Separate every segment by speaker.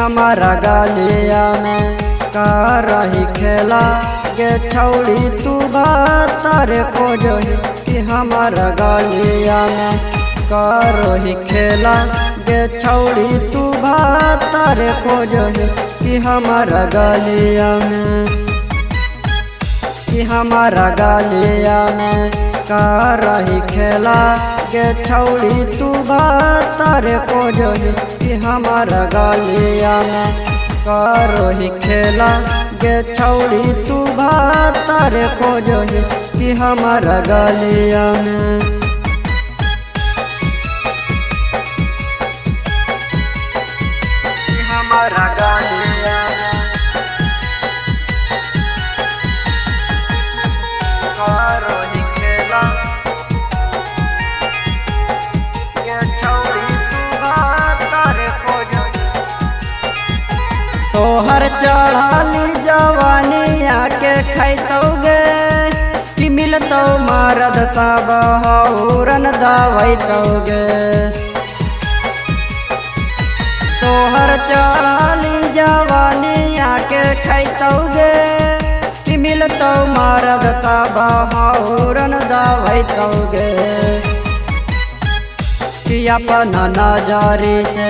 Speaker 1: हमारा गलिया में का रही खेला गे छौड़ी तू बातर को जो कि हमारा गलिया में का रही खेला गे छौड़ी तू बातर को जो कि हमारा गलिया में कि हमारा गलिया में का रही खेला गे छौड़ी तू बातर को जो कि हमारा गलिया में का रही खेला गे छौड़ी तू बातर को जो कि हमारा गलिया में हमारा गलिया में का रही खेला गे छौड़ी तू बातर को जो तोहर चढ़ाली जवानिया के खैतौगे कि मिलतौ मारद तब हौरन दवैतौगे तोहर चढ़ाली जवानिया के खैतौगे कि मिलतौ मारद तब हौरन दवैतौगे कि अपना नजरी से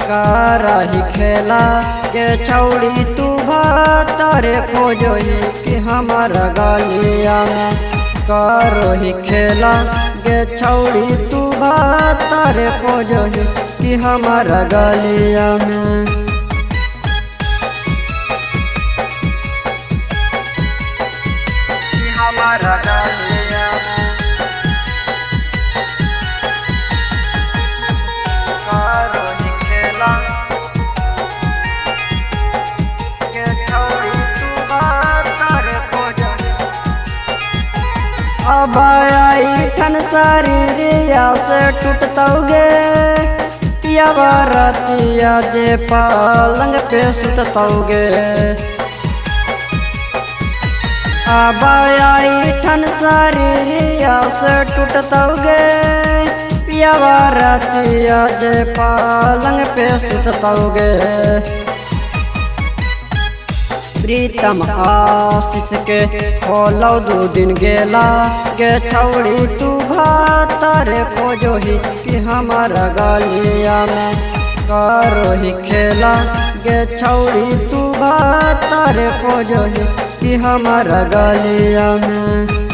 Speaker 1: करही खेला के छौड़ी तू बातर को जो कि हमारा गलिया में करही खेला गे छौड़ी तू बातर को जो कि हमारा गलिया में हमारा गलिया में करही खेला गे छौड़ी तू बातर को जो अब आई ठन शरीरिया से टूटतौगे रतिया जे पलंग पे सुततौगे अब आई ठन शरीरिया से टूटतौगे रतिया जे पलंग पे सुततौगे प्रीतम आशीष के होलौ 2 दिन गेला गे छौड़ी तू बातर को जो कि हमारा गलिया में करही खेला गे छौड़ी तू बातर को जो कि हमारा गलिया में